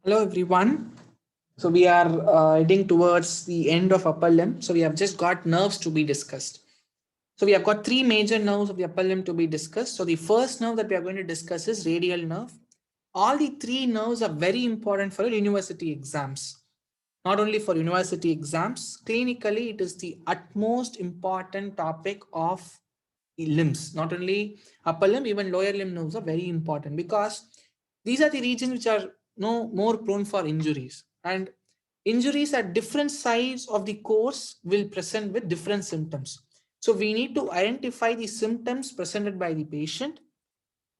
Hello everyone. So we are heading towards the end of upper limb. So we have just got nerves to be discussed. So we have got three major nerves of the upper limb to be discussed. So the first nerve that we are going to discuss is radial nerve. All the three nerves are very important for university exams. Not only for university exams, clinically it is the utmost important topic of the limbs. Not only upper limb, even lower limb nerves are very important because these are the regions which are no more prone for injuries, and injuries at different sides of the course will present with different symptoms. So we need to identify the symptoms presented by the patient,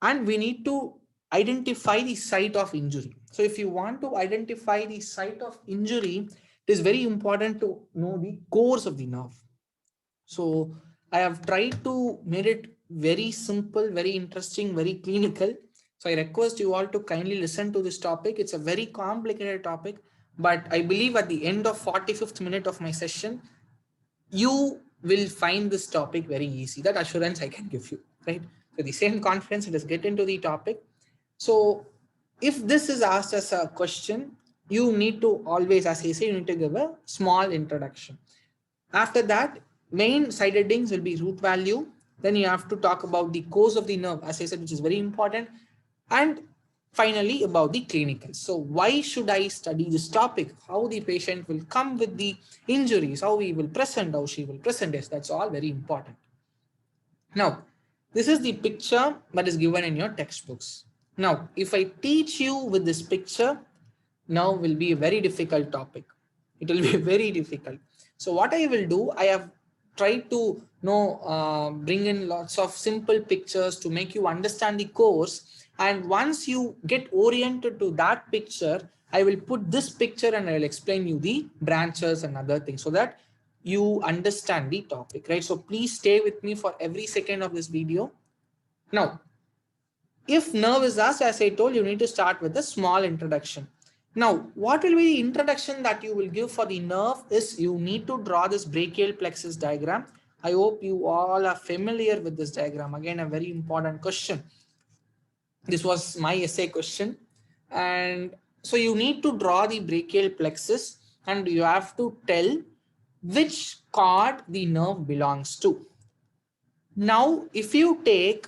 and we need to identify the site of injury. So if you want to identify the site of injury, it is very important to know the course of the nerve. So I have tried to make it very simple, very interesting, very clinical. So I request you all to kindly listen to this topic. It's a very complicated topic, but I believe at the end of 45th minute of my session, you will find this topic very easy. That assurance I can give you, right? So the same confidence, let us get into the topic. So if this is asked as a question, you need to always, as I say, you need to give a small introduction. After that, main side headings will be root value. Then you have to talk about the cause of the nerve, as I said, which is very important. And finally, about the clinical. So why should I study this topic? How the patient will come with the injuries, how he will present, how she will present. Yes, that's all very important. Now, this is the picture that is given in your textbooks. Now, if I teach you with this picture, now will be a very difficult topic. It will be very difficult. So what I will do, I have tried to bring in lots of simple pictures to make you understand the course. And once you get oriented to that picture, I will put this picture and I will explain you the branches and other things so that you understand the topic, right? So please stay with me for every second of this video. Now, if nerve is asked, as I told, you need to start with a small introduction. Now, what will be the introduction that you will give for the nerve is you need to draw this brachial plexus diagram. I hope you all are familiar with this diagram. Again, a very important question. This was my essay question. And so you need to draw the brachial plexus and you have to tell which cord the nerve belongs to. Now, if you take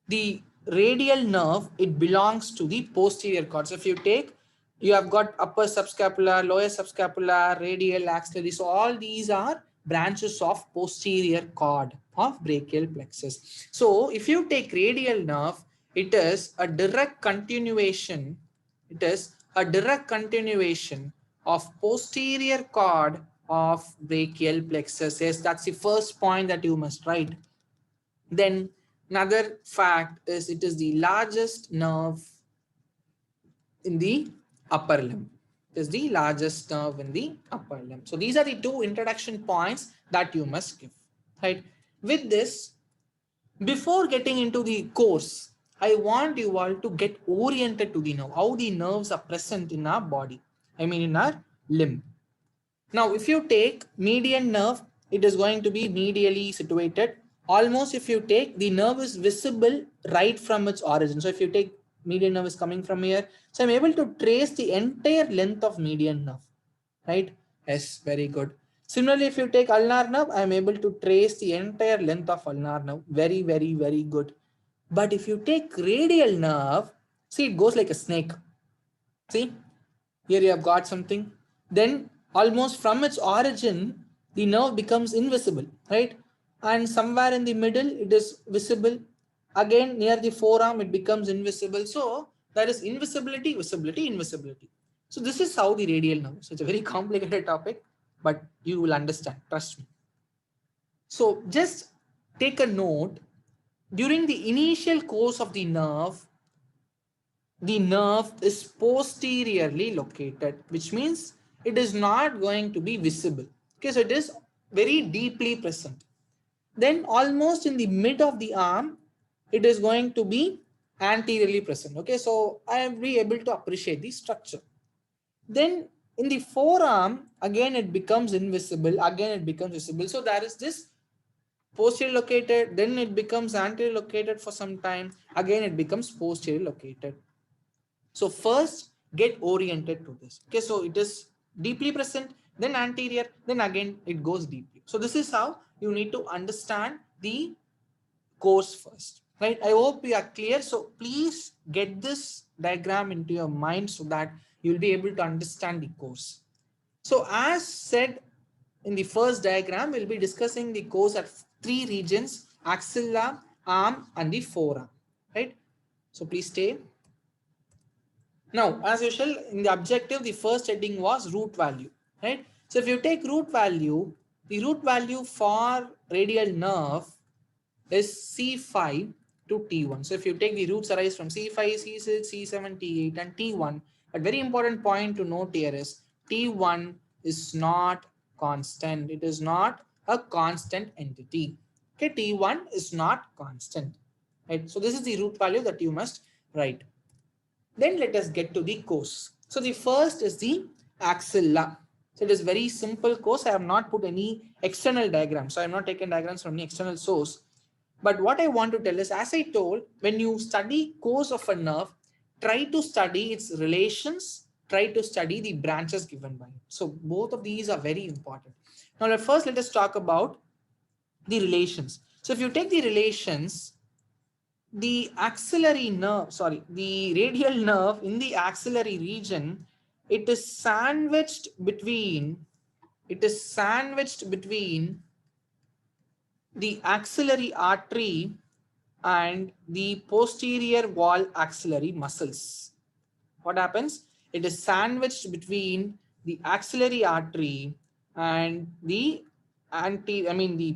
the radial nerve, it belongs to the posterior cord. So if you take, you have got upper subscapular, lower subscapular, radial, axillary. So all these are branches of posterior cord of brachial plexus. So if you take radial nerve, it is a direct continuation. It is a direct continuation of posterior cord of brachial plexus. Yes, that's the first point that you must write. Then another fact is it is the largest nerve in the upper limb. It is the largest nerve in the upper limb. So these are the two introduction points that you must give, right? With this, before getting into the course, I want you all to get oriented to the nerve, how the nerves are present in our body, I mean in our limb. Now, if you take median nerve, it is going to be medially situated. Almost if you take, the nerve is visible right from its origin. So if you take median nerve is coming from here, so I'm able to trace the entire length of median nerve, right? Yes, very good. Similarly, if you take ulnar nerve, I'm able to trace the entire length of ulnar nerve. Very, very, very good. But if you take radial nerve, see, it goes like a snake. See, here you have got something. Then almost from its origin, the nerve becomes invisible, right? And somewhere in the middle, it is visible. Again, near the forearm, it becomes invisible. So there is invisibility, visibility, invisibility. So this is how the radial nerve. So it's a very complicated topic, but you will understand. Trust me. So just take a note. During the initial course of the nerve is posteriorly located, which means it is not going to be visible. Okay, so it is very deeply present. Then almost in the mid of the arm, it is going to be anteriorly present. Okay, so I am be able to appreciate the structure. Then in the forearm, again it becomes invisible, again it becomes visible. So there is this posterior located, then it becomes anterior located for some time, again it becomes posterior located. So first get oriented to this. Okay, so it is deeply present, then anterior, then again it goes deeply. So this is how you need to understand the course first, right? I hope we are clear. So please get this diagram into your mind so that you'll be able to understand the course. So as said in the first diagram, we'll be discussing the course at three regions: axilla, arm, and the forearm, right? So please stay. Now, as usual, in the objective, the first heading was root value, right? So if you take root value, the root value for radial nerve is C5 to T1. So if you take the roots arise from C5, C6, C7, T8 and T1, a very important point to note here is T1 is not constant. It is not a constant entity. Okay, T1 is not constant, right? So this is the root value that you must write. Then let us get to the course. So the first is the axilla. So it is very simple course. I have not put any external diagrams. So I have not taken diagrams from any external source. But what I want to tell is, as I told, when you study course of a nerve, try to study its relations, try to study the branches given by it. So both of these are very important. Now first let us talk about the relations. So if you take the relations, the axillary nerve, the radial nerve in the axillary region, it is sandwiched between the axillary artery and the posterior wall axillary muscles. What happens? It is sandwiched between the axillary artery and the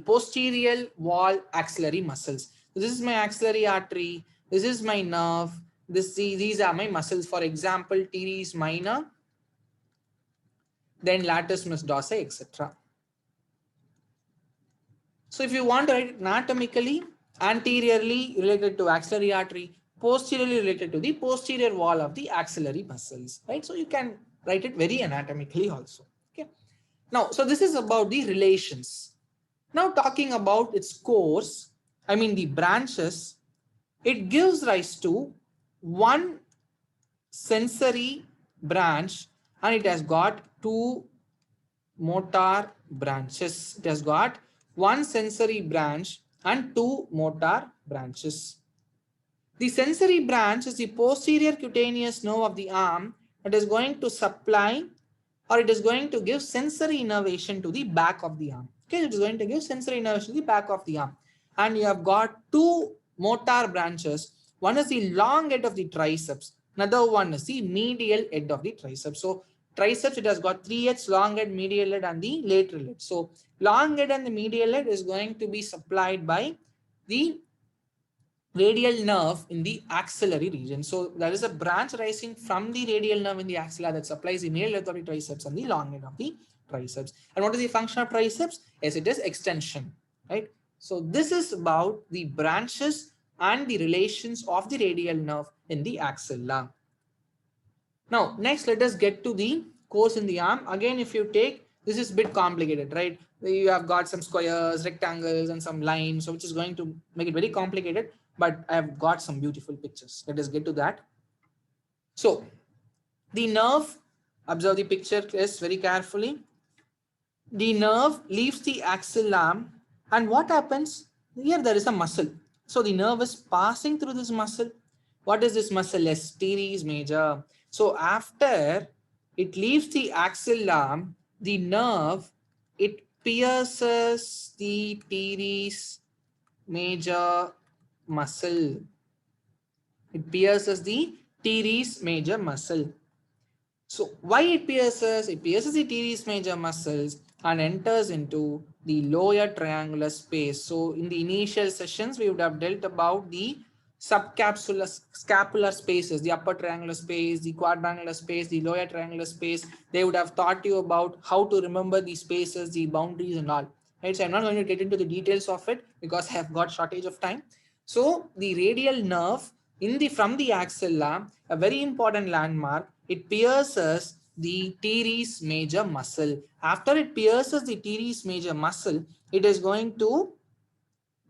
posterior wall axillary muscles. So this is my axillary artery. This is my nerve. These are my muscles. For example, teres minor, then latissimus dorsi, etc. So if you want to write it anatomically, anteriorly related to axillary artery, posteriorly related to the posterior wall of the axillary muscles, right? So you can write it very anatomically also. Okay. Now, so this is about the relations. Now talking about its course, the branches, it gives rise to one sensory branch and it has got two motor branches. It has got one sensory branch and two motor branches. The sensory branch is the posterior cutaneous nerve of the arm that is going to supply, or it is going to give sensory innervation to the back of the arm. Okay, it is going to give sensory innervation to the back of the arm. And you have got two motor branches. One is the long head of the triceps. Another one is the medial head of the triceps. So triceps, it has got three heads: long head, medial head, and the lateral head. So long head and the medial head is going to be supplied by the radial nerve in the axillary region. So there is a branch rising from the radial nerve in the axilla that supplies the medial head of the triceps and the long head of the triceps. And what is the function of triceps? Yes, it is extension, right? So this is about the branches and the relations of the radial nerve in the axilla. Now, next, let us get to the course in the arm. Again, if you take, this is a bit complicated, right? You have got some squares, rectangles, and some lines, so which is going to make it very complicated, but I have got some beautiful pictures. Let us get to that. So, the nerve, observe the picture very carefully. The nerve leaves the axilla, and what happens? Here there is a muscle. So, the nerve is passing through this muscle. What is this muscle? Yes, teres major. So after it leaves the axilla, the nerve, it pierces the teres major muscle. It pierces the teres major muscle. So why it pierces? It pierces the teres major muscles and enters into the lower triangular space. So in the initial sessions, we would have dealt about the subscapular spaces, the upper triangular space, the quadrangular space, the lower triangular space. They would have taught you about how to remember the spaces, the boundaries and all. Right? So I'm not going to get into the details of it because I have got shortage of time. So the radial nerve from the axilla, a very important landmark, it pierces the teres major muscle. After it pierces the teres major muscle, it is going to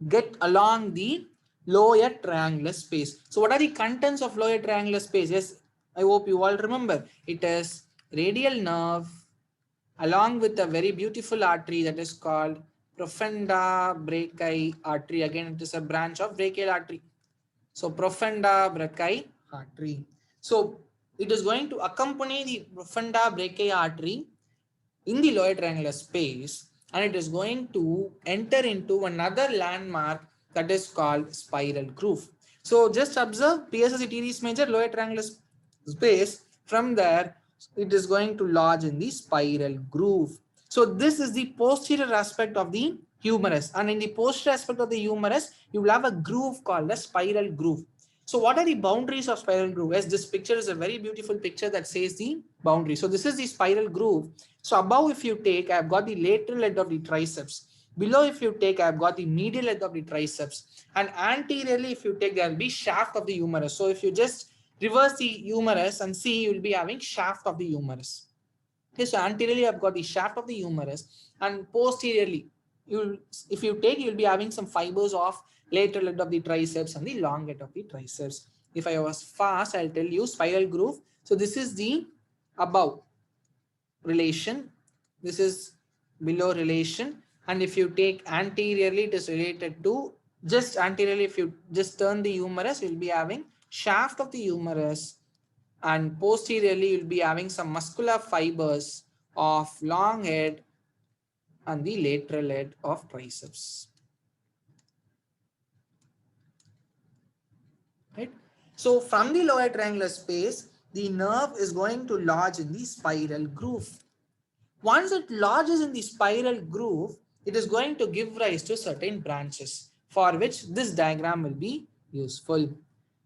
get along the lower triangular space. So what are the contents of lower triangular space? Yes, I hope you all remember. It is radial nerve along with a very beautiful artery that is called 𝗵𝗏𝒴𝗂𝗃𝗃 artery. Again, it is a branch of brachial artery. So 𝗵𝗏𝒴𝗃𝗃 artery. So it is going to accompany the 𝗵𝗏𝒴𝗃 artery in the lower triangular space, and it is going to enter into another landmark that is called spiral groove. So just observe PSS teres major lower triangular space. From there, it is going to lodge in the spiral groove. So this is the posterior aspect of the humerus, and in the posterior aspect of the humerus, you will have a groove called a spiral groove. So what are the boundaries of spiral groove? Yes, this picture is a very beautiful picture that says the boundary. So this is the spiral groove. So above, if you take, I've got the lateral head of the triceps. Below, if you take, I've got the medial head of the triceps. And anteriorly, if you take, there will be shaft of the humerus. So if you just reverse the humerus and see, you will be having shaft of the humerus. Okay, so anteriorly, I've got the shaft of the humerus, and posteriorly, if you take, you'll be having some fibers of lateral head of the triceps and the long head of the triceps. If I was fast, I'll tell you spiral groove. So this is the above relation, this is below relation, and if you take anteriorly, it is related to just anteriorly. If you just turn the humerus, you'll be having shaft of the humerus, and posteriorly you'll be having some muscular fibers of long head and the lateral head of triceps. Right? So from the lower triangular space, the nerve is going to lodge in the spiral groove. Once it lodges in the spiral groove, it is going to give rise to certain branches for which this diagram will be useful.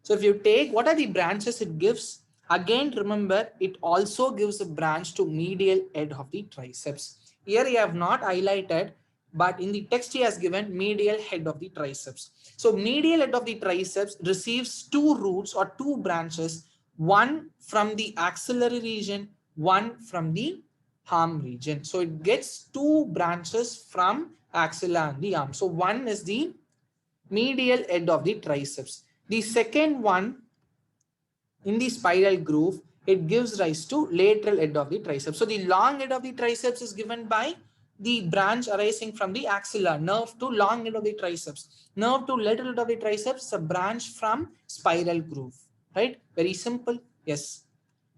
So if you take, what are the branches it gives? Again, remember, it also gives a branch to medial head of the triceps. Here he have not highlighted, but in the text he has given medial head of the triceps. So medial head of the triceps receives two roots or two branches, one from the axillary region, one from the arm region. So it gets two branches from axilla and the arm. So one is the medial head of the triceps. The second one in the spiral groove, it gives rise to lateral head of the triceps. So the long head of the triceps is given by the branch arising from the axilla, nerve to long head of the triceps. Nerve to lateral head of the triceps, a branch from spiral groove. Right? Very simple. Yes.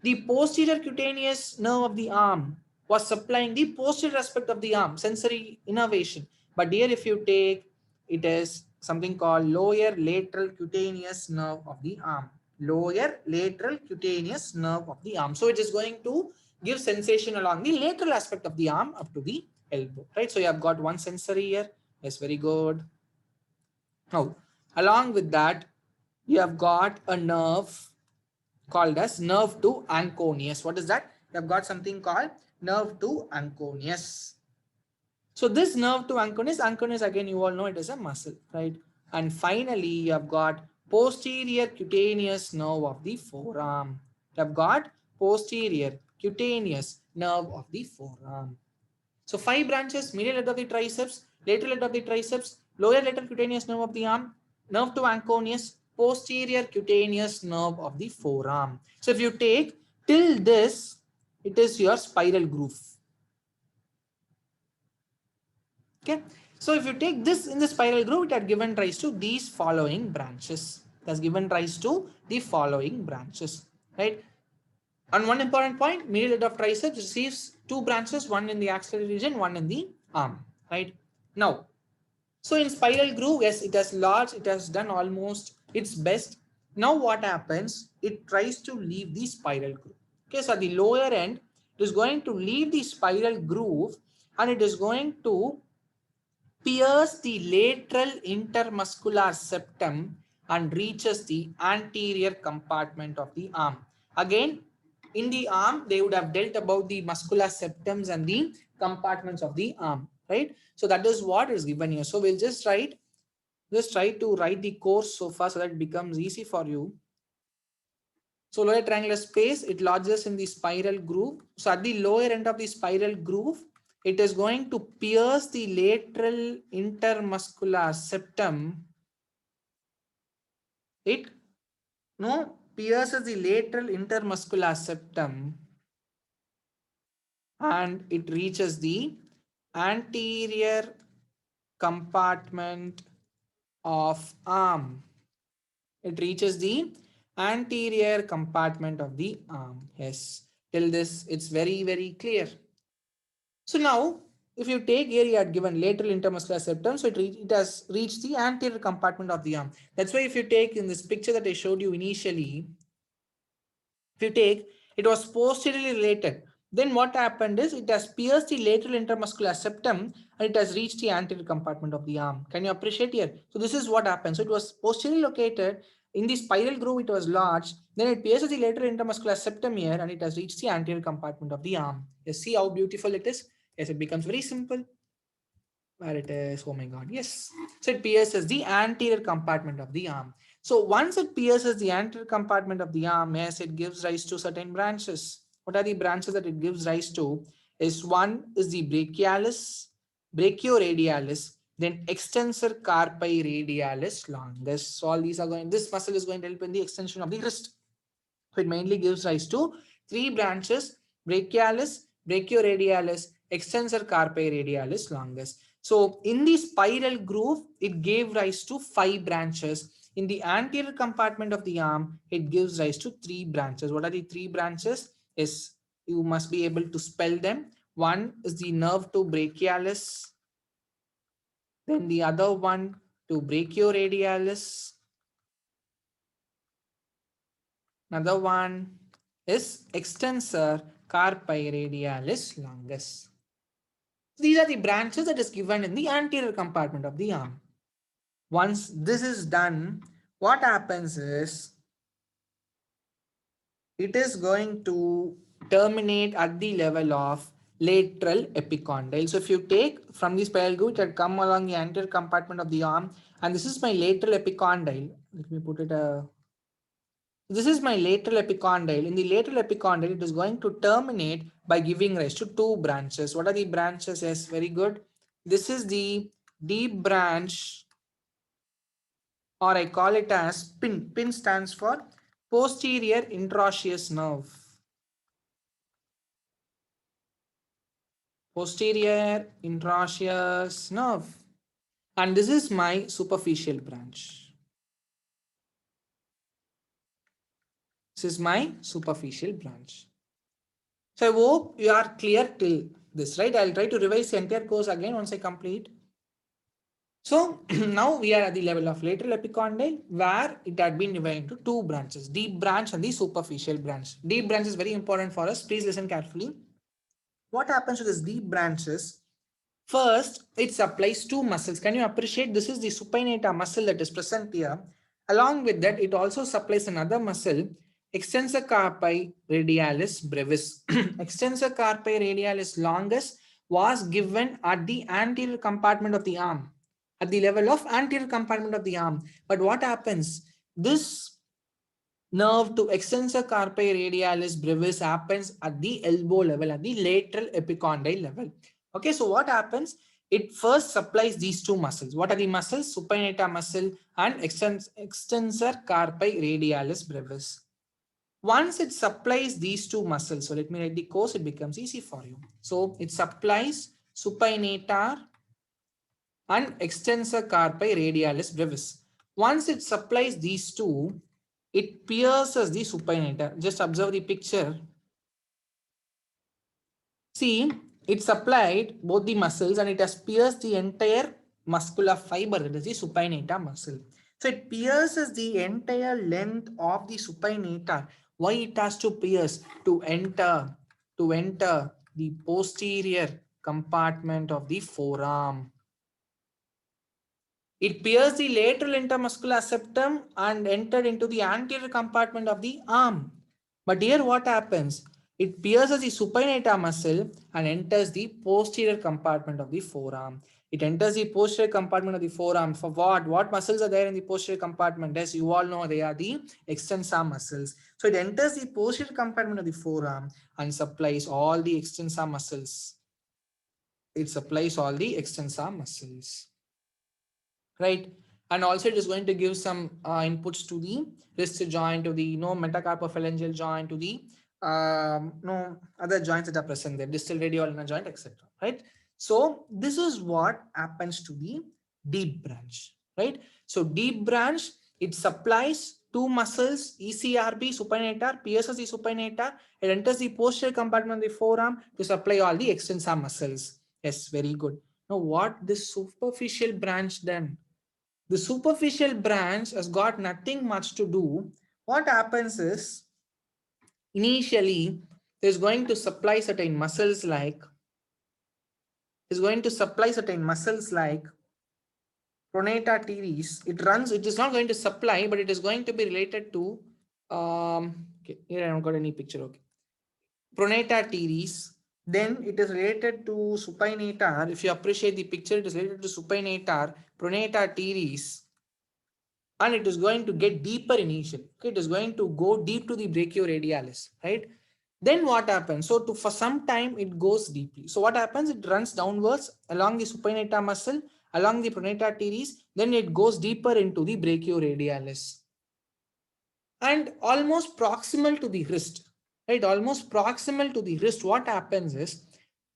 The posterior cutaneous nerve of the arm was supplying the posterior aspect of the arm, sensory innervation. But here, if you take, it is something called lower lateral cutaneous nerve of the arm. Lower lateral cutaneous nerve of the arm. So it is going to give sensation along the lateral aspect of the arm up to the elbow. Right? So you have got one sensory here. Yes, very good. Now, along with that, you have got a nerve called as 𝗪𝗐 𝗪𝗪𝐴nconeus. What is that? You have got something called 𝗪𝗐 𝗪𝗪𝐴nconeus. So this 𝗪𝗐 𝗪𝗪𝐿 again, you all know it is a muscle, right? And finally, you have got posterior cutaneous nerve of the forearm. You have got posterior cutaneous nerve of the forearm. So 5 branches: medial head of the triceps, lateral head of the triceps, lower lateral cutaneous nerve of the arm, 𝗪𝗐 𝗪𝗪𝐿, posterior cutaneous nerve of the forearm. So if you take till this, it is your spiral groove. Okay. So if you take this in the spiral groove, it had given rise to these following branches. It has given rise to the following branches, right? And one important point, medial head of triceps receives 2 branches, one in the axillary region, one in the arm, right? Now, so in spiral groove, yes, it has lodged, it has done almost its best. Now what happens? It tries to leave the spiral groove. Okay, so at the lower end, it is going to leave the spiral groove, and it is going to pierce the lateral intermuscular septum and reaches the anterior compartment of the arm. Again, in the arm, they would have dealt about the muscular septums and the compartments of the arm, right? So that is what is given here. So we'll just try to write the course so far so that it becomes easy for you. So lower triangular space, it lodges in the spiral groove. So at the lower end of the spiral groove, it is going to pierce the lateral intermuscular septum. It pierces the lateral intermuscular septum and it reaches the anterior compartment of arm. It reaches the anterior compartment of the arm. Yes, till this it's very clear. So now if you take here, you had given lateral intermuscular septum, so it has reached the anterior compartment of the arm. That's why if you take in this picture that I showed you initially, if you take, it was posteriorly related. Then what happened is it has pierced the lateral intermuscular septum and it has reached the anterior compartment of the arm. Can you appreciate here? So this is what happened. So it was posteriorly located in the spiral groove, it was large. Then it pierces the lateral intermuscular septum here and it has reached the anterior compartment of the arm. You see how beautiful it is? Yes, it becomes very simple. Where it is, oh my god, yes. So it pierces the anterior compartment of the arm. So once it pierces the anterior compartment of the arm, yes, it gives rise to certain branches. What are the branches that it gives rise to? Is one is the brachialis, brachioradialis, then extensor carpi radialis longus. So all these are going, this muscle is going to help in the extension of the wrist. So it mainly gives rise to three branches: brachialis, brachioradialis, extensor carpi radialis longus. So in the spiral groove, it gave rise to 5 branches. In the anterior compartment of the arm, it gives rise to 3 branches. What are the 3 branches? Is you must be able to spell them. One is the nerve to brachialis, then the other one to brachioradialis, another one is extensor carpi radialis longus. These are the branches that is given in the anterior compartment of the arm. Once this is done, what happens is it is going to terminate at the level of lateral epicondyle. So if you take from the spiral groove, it had come along the anterior compartment of the arm, and this is my lateral epicondyle. Let me put it this is my lateral epicondyle. In the lateral epicondyle, it is going to terminate by giving rise to 2 branches. What are the branches? Yes, very good. This is the deep branch, or I call it as PIN. PIN stands for posterior interosseous nerve. Posterior interosseous nerve. And this is my superficial branch. This is my superficial branch. So I hope you are clear till this, right? I'll try to revise the entire course again once I complete. So now we are at the level of lateral epicondyle, where it had been divided into 2 branches, deep branch and the superficial branch. Deep branch is very important for us. Please listen carefully. What happens to this deep branches? First, it supplies 2 muscles. Can you appreciate? This is the supinator muscle that is present here. Along with that, it also supplies another muscle, extensor carpi radialis brevis. Extensor carpi radialis longus was given at the anterior compartment of the arm, at the level of anterior compartment of the arm. But what happens? This nerve to extensor carpi radialis brevis happens at the elbow level, at the lateral epicondyle level. Okay, so what happens? It first supplies these 2 muscles. What are the muscles? Supinator muscle and extensor carpi radialis brevis. Once it supplies these 2 muscles, so let me write the course, it becomes easy for you. So it supplies supinator and extensor carpi radialis brevis. Once it supplies these 2, it pierces the supinator. Just observe the picture. See, it supplied both the muscles and it has pierced the entire muscular fiber, that is the supinator muscle. So it pierces the entire length of the supinator. Why it has to pierce? To enter the posterior compartment of the forearm. It pierced the lateral intermuscular septum and entered into the anterior compartment of the arm. But here what happens? It pierces the supinator muscle and enters the posterior compartment of the forearm. It enters the posterior compartment of the forearm for what? What muscles are there in the posterior compartment? As you all know, they are the extensor muscles. So it enters the posterior compartment of the forearm and supplies all the extensor muscles. It supplies all the extensor muscles. Right? And also it is going to give some inputs to the wrist joint, to the metacarpophalangeal joint, to the other joints that are present there, distal radial ulnar joint, etc. Right? So this is what happens to the deep branch, right? So deep branch, it supplies two muscles, ECRP supinator, PSSE supinator. It enters the posterior compartment of the forearm to supply all the extensor muscles. Yes, very good. Now what this superficial branch done? The superficial branch has got nothing much to do. What happens is, initially, it is going to supply certain muscles like, pronata teres. It is not going to supply, but it is going to be related to, okay, here I haven't got any picture, okay. Pronata teres, then it is related to supinator. If you appreciate the picture, it is related to supinator, pronata teres, and it is going to get deeper initially. Okay, it is going to go deep to the brachioradialis, right? Then what happens? So for some time it goes deeply. So what happens? It runs downwards along the supinator muscle, along the pronata teres, then it goes deeper into the brachioradialis. And almost proximal to the wrist, right? Almost proximal to the wrist, what happens is,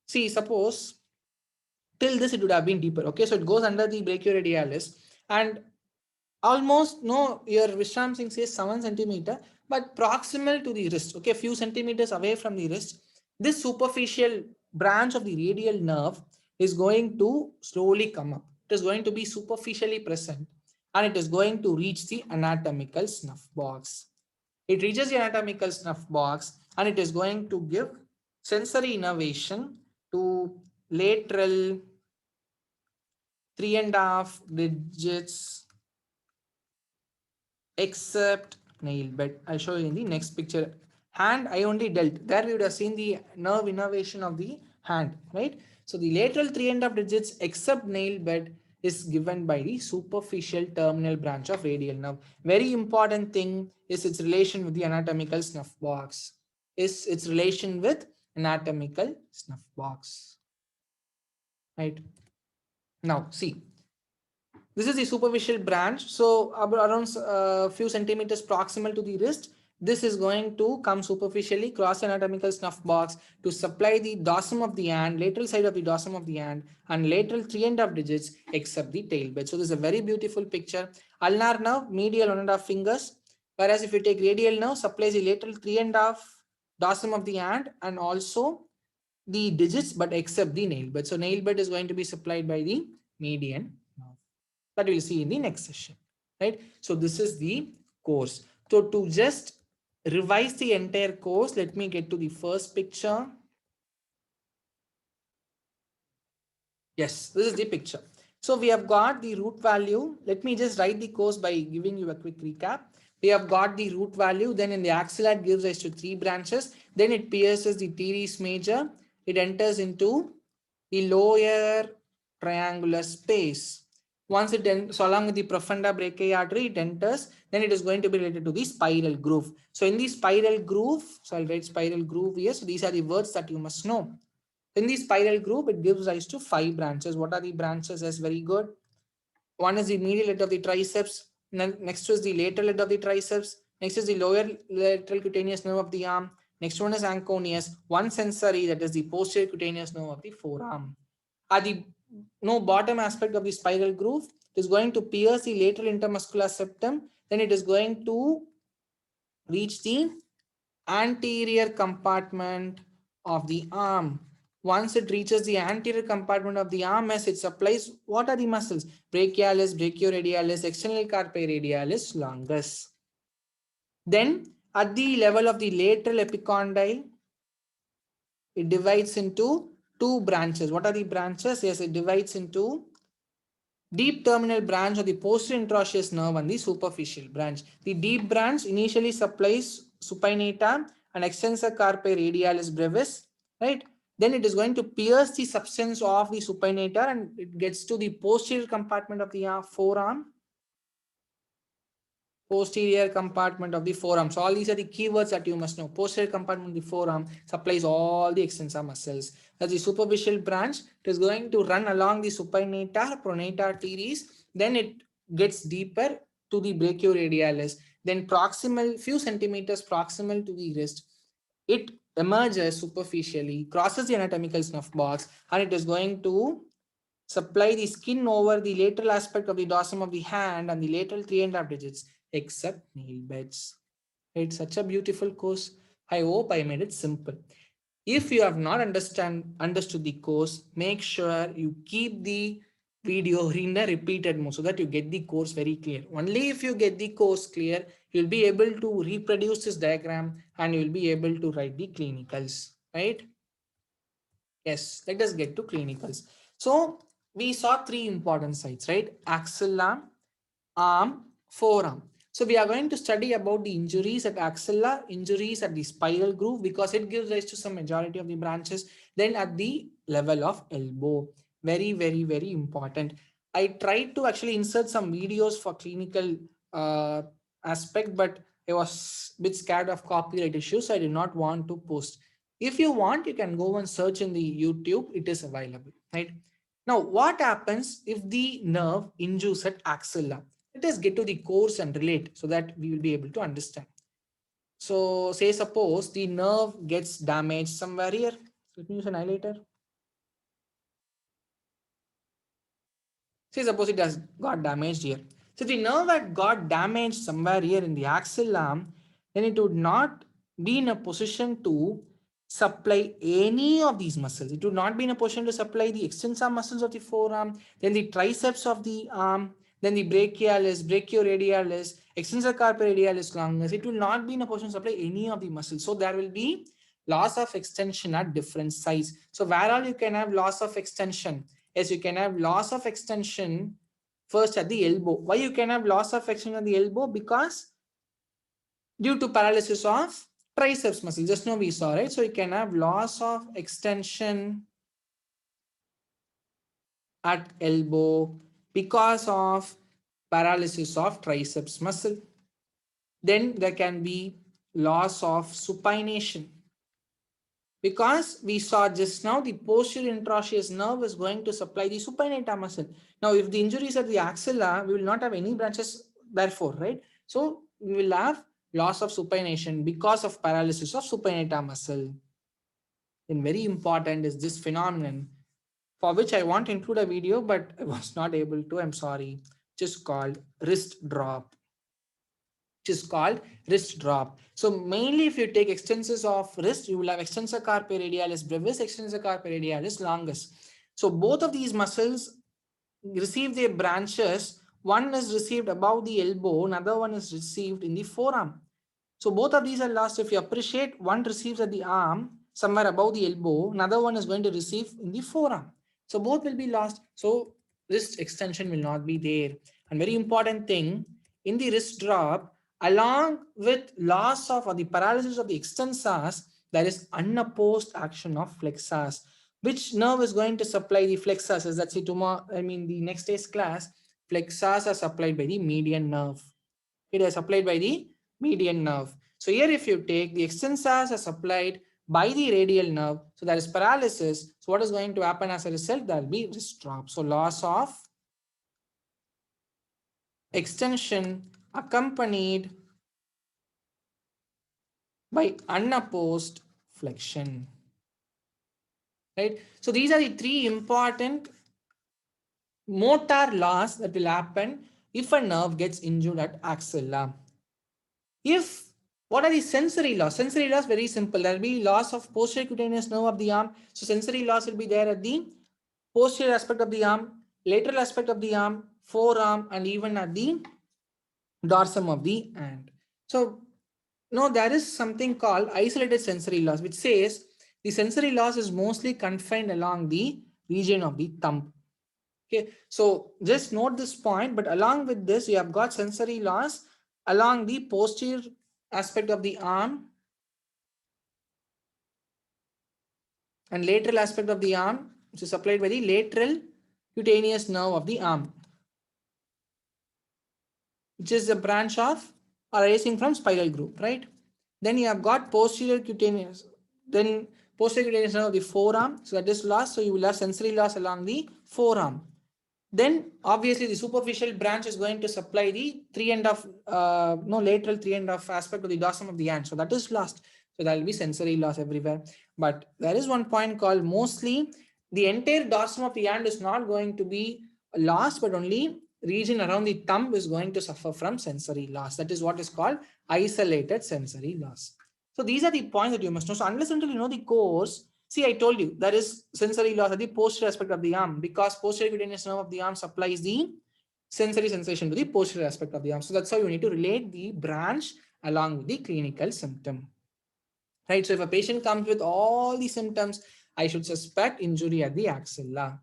see, suppose till this it would have been deeper. Okay, so it goes under the brachioradialis and almost your Vishram Singh says 7 centimeter, but proximal to the wrist, okay, few centimeters away from the wrist, this superficial branch of the radial nerve is going to slowly come up. It is going to be superficially present and it is going to reach the anatomical snuff box. It reaches the anatomical snuff box and it is going to give sensory innervation to lateral 3.5 digits except nail bed. I'll show you in the next picture. Hand, I only dealt. There we would have seen the nerve innervation of the hand, right? So the lateral 3.5 digits except nail bed is given by the superficial terminal branch of radial nerve. Very important thing is its relation with the anatomical snuff box. Right? Now see. This is the superficial branch. So around few centimeters proximal to the wrist, this is going to come superficially cross anatomical snuff box to supply the dorsum of the hand, lateral side of the dorsum of the hand, and lateral 3.5 digits except the tail bed. So this is a very beautiful picture. Ulnar nerve, medial 1.5 fingers. Whereas if you take radial nerve, supplies the lateral 3.5 dorsum of the hand and also the digits, but except the nail bed. So nail bed is going to be supplied by the median nerve. That we'll see in the next session, right? So this is the course. So to just revise the entire course, let me get to the first picture. Yes, this is the picture. So we have got the root value. Let me just write the course by giving you a quick recap. We have got the root value, then in the axilla it gives rise to 3 branches, then it pierces the teres major, it enters into the lower triangular space. Once it enters, so along with the profunda brachii artery, it enters, then it is going to be related to the spiral groove. So in the spiral groove, so I'll write spiral groove here. So these are the words that you must know. In the spiral groove, it gives rise to 5 branches. What are the branches? That's very good. One is the medial head of the triceps. Next is the lateral head of the triceps. Next is the lower lateral cutaneous nerve of the arm. Next one is anconeus. One sensory, that is the posterior cutaneous nerve of the forearm. At the bottom aspect of the spiral groove, it is going to pierce the lateral intermuscular septum. Then it is going to reach the anterior compartment of the arm. Once it reaches the anterior compartment of the arm, as it supplies, what are the muscles? Brachialis, brachioradialis, external carpi radialis, longus. Then at the level of the lateral epicondyle, it divides into 2 branches. What are the branches? Yes, it divides into deep terminal branch of the posterior interosseous nerve and the superficial branch. The deep branch initially supplies supinata and extensor carpi radialis brevis, right? Then it is going to pierce the substance of the supinator and it gets to the posterior compartment of the forearm. Posterior compartment of the forearm. So all these are the keywords that you must know. Posterior compartment of the forearm supplies all the extensor muscles. As the superficial branch, it is going to run along the supinator, pronata teres. Then it gets deeper to the brachioradialis, then proximal, few centimeters proximal to the wrist, it emerges superficially, crosses the anatomical snuff box, and it is going to supply the skin over the lateral aspect of the dorsum of the hand and the lateral 3.5 digits, except nail beds. It's such a beautiful course. I hope I made it simple. If you have not understood the course, make sure you keep the video in a repeated mode so that you get the course very clear. Only if you get the course clear, you'll be able to reproduce this diagram and you'll be able to write the clinicals, right? Yes, let us get to clinicals. So we saw three important sites, right? Axilla, arm, forearm. So we are going to study about the injuries at axilla, injuries at the spiral groove, because it gives rise to some majority of the branches. Then at the level of elbow, very, very, very important. I tried to actually insert some videos for clinical aspect, but I was a bit scared of copyright issues, so I did not want to post. If you want, you can go and search in the YouTube. It is available, right? Now, what happens if the nerve injures at axilla? Let us get to the course and relate so that we will be able to understand. So say suppose the nerve gets damaged somewhere here. Let me use an highlighter. Say suppose it has got damaged here. So the nerve had got damaged somewhere here in the axilla, then it would not be in a position to supply any of these muscles. It would not be in a position to supply the extensor muscles of the forearm, then the triceps of the arm, then the brachialis, brachioradialis, extensor carpi radialis longus. It will not be in a position to supply any of the muscles. So there will be loss of extension at different size. So where all you can have loss of extension? Yes, you can have loss of extension first at the elbow. Why you can have loss of extension at the elbow? Because due to paralysis of triceps muscle. Just now we saw, right? So you can have loss of extension at elbow because of paralysis of triceps muscle. Then there can be loss of supination. Because we saw just now the posterior interosseous nerve is going to supply the supinator muscle. Now, if the injury is at the axilla, we will not have any branches therefore, right? So we will have loss of supination because of paralysis of supinator muscle. Then very important is this phenomenon for which I want to include a video, but I was not able to, I'm sorry, just called wrist drop. Which is called wrist drop. So mainly if you take extensors of wrist, you will have extensor carpi radialis brevis, extensor carpi radialis longus. So both of these muscles receive their branches. One is received above the elbow, another one is received in the forearm. So both of these are lost. If you appreciate, one receives at the arm, somewhere above the elbow, another one is going to receive in the forearm. So both will be lost. So wrist extension will not be there. And very important thing, in the wrist drop, along with loss of or the paralysis of the extensors, there is unopposed action of flexors. Which nerve is going to supply the flexors? As that's it tomorrow, I mean the next day's class, flexors are supplied by the median nerve. It is supplied by the median nerve. So here if you take the extensors are supplied by the radial nerve, so there is paralysis. So what is going to happen as a result? There will be wrist drop. So loss of extension accompanied by unopposed flexion. Right? So these are the three important motor loss that will happen if a nerve gets injured at axilla. What are the sensory loss? Sensory loss, very simple. There will be loss of posterior cutaneous nerve of the arm. So sensory loss will be there at the posterior aspect of the arm, lateral aspect of the arm, forearm, and even at the dorsum of the hand. So now there is something called isolated sensory loss, which says the sensory loss is mostly confined along the region of the thumb. Okay, so just note this point, but along with this, you have got sensory loss along the posterior aspect of the arm and lateral aspect of the arm, which is supplied by the lateral cutaneous nerve of the arm, which is a branch of arising from spiral groove, right? Then you have got posterior cutaneous, then posterior cutaneous nerve of the forearm, so that is lost. So you will have sensory loss along the forearm. then obviously the superficial branch is going to supply the lateral 3.5 aspect of the dorsum of the hand. So that is lost. So there will be sensory loss everywhere. But there is one point called mostly the entire dorsum of the hand is not going to be lost, but only region around the thumb is going to suffer from sensory loss. That is what is called isolated sensory loss. So these are the points that you must know. So unless until you know the course, see, I told you there is sensory loss at the posterior aspect of the arm because posterior cutaneous nerve of the arm supplies the sensory sensation to the posterior aspect of the arm. So that's how you need to relate the branch along with the clinical symptom. Right. So if a patient comes with all the symptoms, I should suspect injury at the axilla.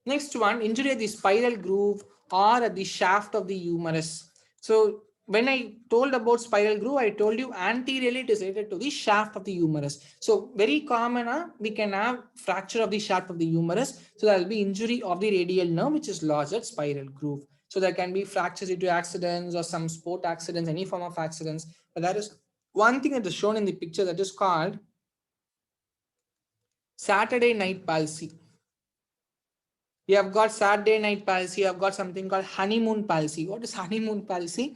Next one, injury at the spiral groove or at the shaft of the humerus. So when I told about spiral groove, I told you anteriorly it is related to the shaft of the humerus. So very common, we can have fracture of the shaft of the humerus. So there will be injury of the radial nerve, which is lodged at spiral groove. So there can be fractures due to accidents or some sport accidents, any form of accidents. But there is one thing that is shown in the picture that is called Saturday night palsy. You have got Saturday night palsy. You have got something called honeymoon palsy. What is honeymoon palsy?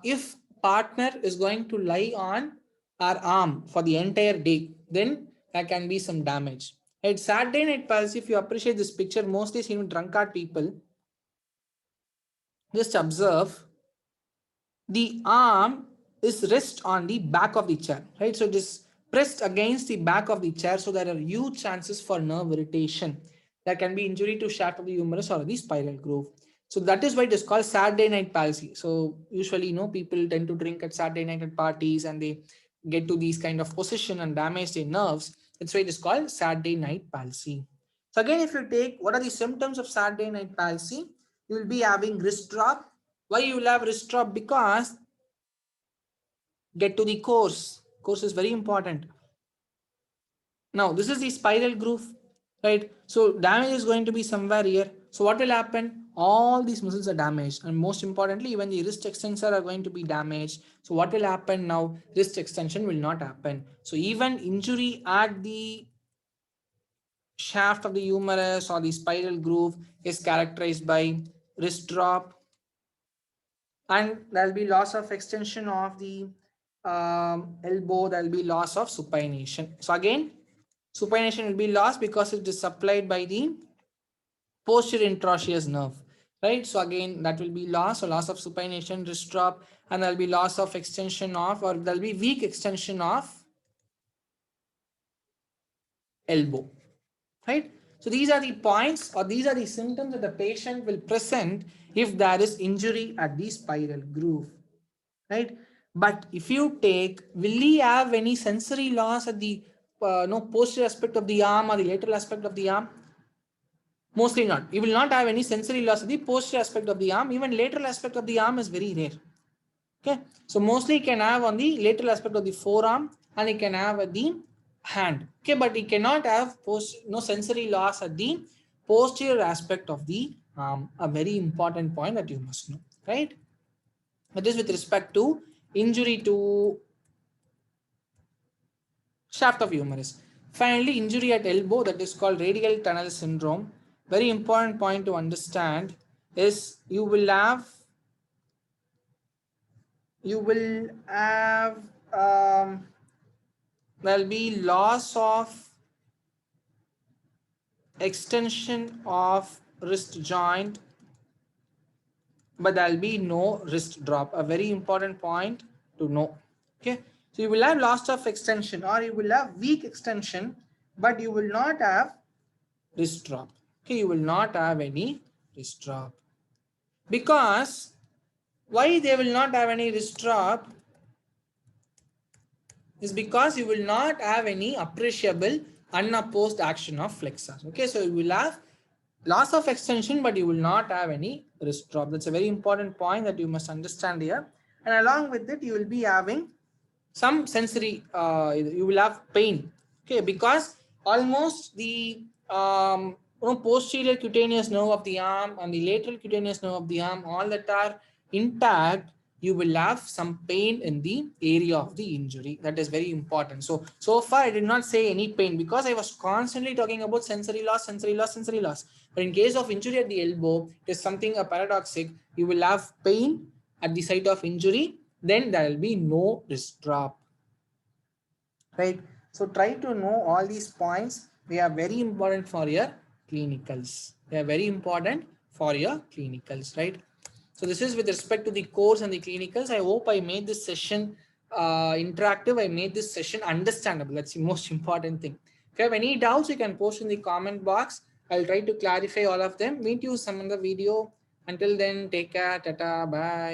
If partner is going to lie on our arm for the entire day, then there can be some damage. Right? Saturday night palsy, if you appreciate this picture, mostly seen with drunkard people, just observe the arm is rest on the back of the chair, right? So it is pressed against the back of the chair. So there are huge chances for nerve irritation. There can be injury to shaft of the humerus or the spiral groove. So that is why it is called Saturday night palsy. So usually, people tend to drink at Saturday night at parties and they get to these kind of position and damage their nerves. That's why it is called Saturday night palsy. So again, if you take what are the symptoms of Saturday night palsy, you will be having wrist drop. Why you will have wrist drop? Because get to the course. Course is very important. Now, this is the spiral groove, right? So damage is going to be somewhere here. So what will happen? All these muscles are damaged. And most importantly, even the wrist extensor are going to be damaged. So what will happen now? Wrist extension will not happen. So even injury at the shaft of the humerus or the spiral groove is characterized by wrist drop, and there will be loss of extension of the elbow. There will be loss of supination. So again, supination will be lost because it is supplied by the posterior interosseous nerve, right? So again, that will be loss. So loss of supination, wrist drop, and there will be loss of extension of, or there will be weak extension of elbow, right? So these are the points, or these are the symptoms that the patient will present if there is injury at the spiral groove, right? But if you take, will he have any sensory loss at the posterior aspect of the arm or the lateral aspect of the arm? Mostly not. You will not have any sensory loss at the posterior aspect of the arm. Even lateral aspect of the arm is very rare. Okay, so mostly can have on the lateral aspect of the forearm, and it can have at the hand. Okay, but it cannot have no sensory loss at the posterior aspect of the arm. A very important point that you must know, right? That is with respect to injury to shaft of humerus. Finally, injury at elbow, that is called radial tunnel syndrome. Very important point to understand is you will have there will be loss of extension of wrist joint, but there will be no wrist drop. A very important point to know. Okay, so you will have loss of extension, or you will have weak extension, but you will not have wrist drop. Okay, you will not have any wrist drop. Because why they will not have any wrist drop is because you will not have any appreciable unopposed action of flexor. Okay, so you will have loss of extension, but you will not have any wrist drop. That's a very important point that you must understand here. And along with it, you will be having some sensory, you will have pain. Okay, because almost the posterior cutaneous nerve of the arm and the lateral cutaneous nerve of the arm, all that are intact, you will have some pain in the area of the injury. That is very important. So far I did not say any pain because I was constantly talking about sensory loss, sensory loss, sensory loss. But in case of injury at the elbow, it is something a paradoxic. You will have pain at the site of injury, then there will be no wrist drop. Right? So try to know all these points. They are very important for your clinicals. They are very important for your clinicals, right? So this is with respect to the course and the clinicals. I hope I made this session interactive. I made this session understandable. That's the most important thing. If you have any doubts, you can post in the comment box. I'll try to clarify all of them. Meet you some in the video. Until then, take care. Tata. Bye.